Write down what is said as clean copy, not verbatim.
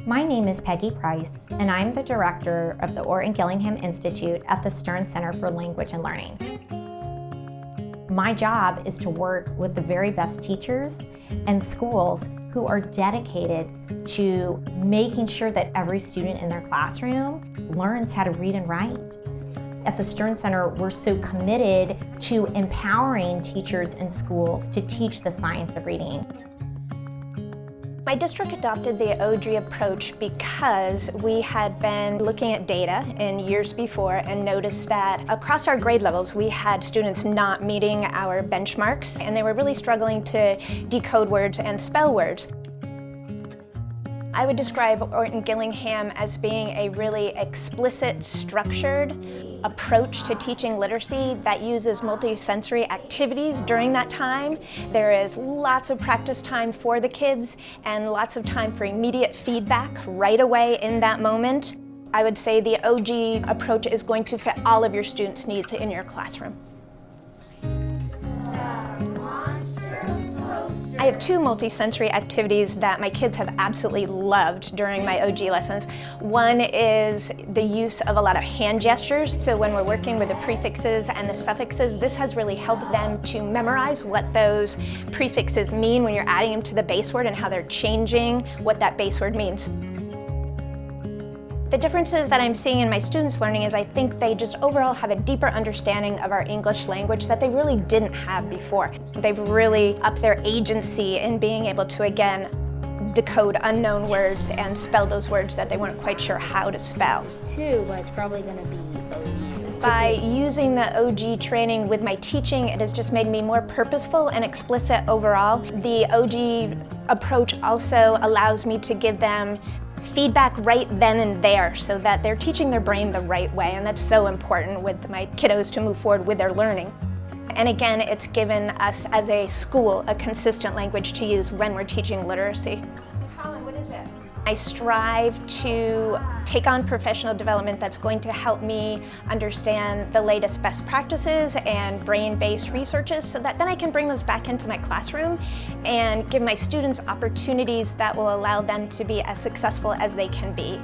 My name is Peggy Price, and I'm the director of the Orton-Gillingham Institute at the Stern Center for Language and Learning. My job is to work with the very best teachers and schools who are dedicated to making sure that every student in their classroom learns how to read and write. At the Stern Center, we're so committed to empowering teachers and schools to teach the science of reading. My district adopted the OG approach because we had been looking at data in years before and noticed that across our grade levels we had students not meeting our benchmarks, and they were really struggling to decode words and spell words. I would describe Orton-Gillingham as being a really explicit, structured approach to teaching literacy that uses multisensory activities during that time. There is lots of practice time for the kids and lots of time for immediate feedback right away in that moment. I would say the OG approach is going to fit all of your students' needs in your classroom. I have two multisensory activities that my kids have absolutely loved during my OG lessons. One is the use of a lot of hand gestures. So when we're working with the prefixes and the suffixes, this has really helped them to memorize what those prefixes mean when you're adding them to the base word and how they're changing what that base word means. The differences that I'm seeing in my students' learning is I think they just overall have a deeper understanding of our English language that they really didn't have before. They've really upped their agency in being able to, again, decode unknown words and spell those words that they weren't quite sure how to spell. Two was probably going to be OU. By using the OG training with my teaching, it has just made me more purposeful and explicit overall. The OG approach also allows me to give them feedback right then and there so that they're teaching their brain the right way, and that's so important with my kiddos to move forward with their learning. And again, it's given us as a school a consistent language to use when we're teaching literacy. Colin, what is it? I strive to take on professional development that's going to help me understand the latest best practices and brain-based researches so that then I can bring those back into my classroom and give my students opportunities that will allow them to be as successful as they can be.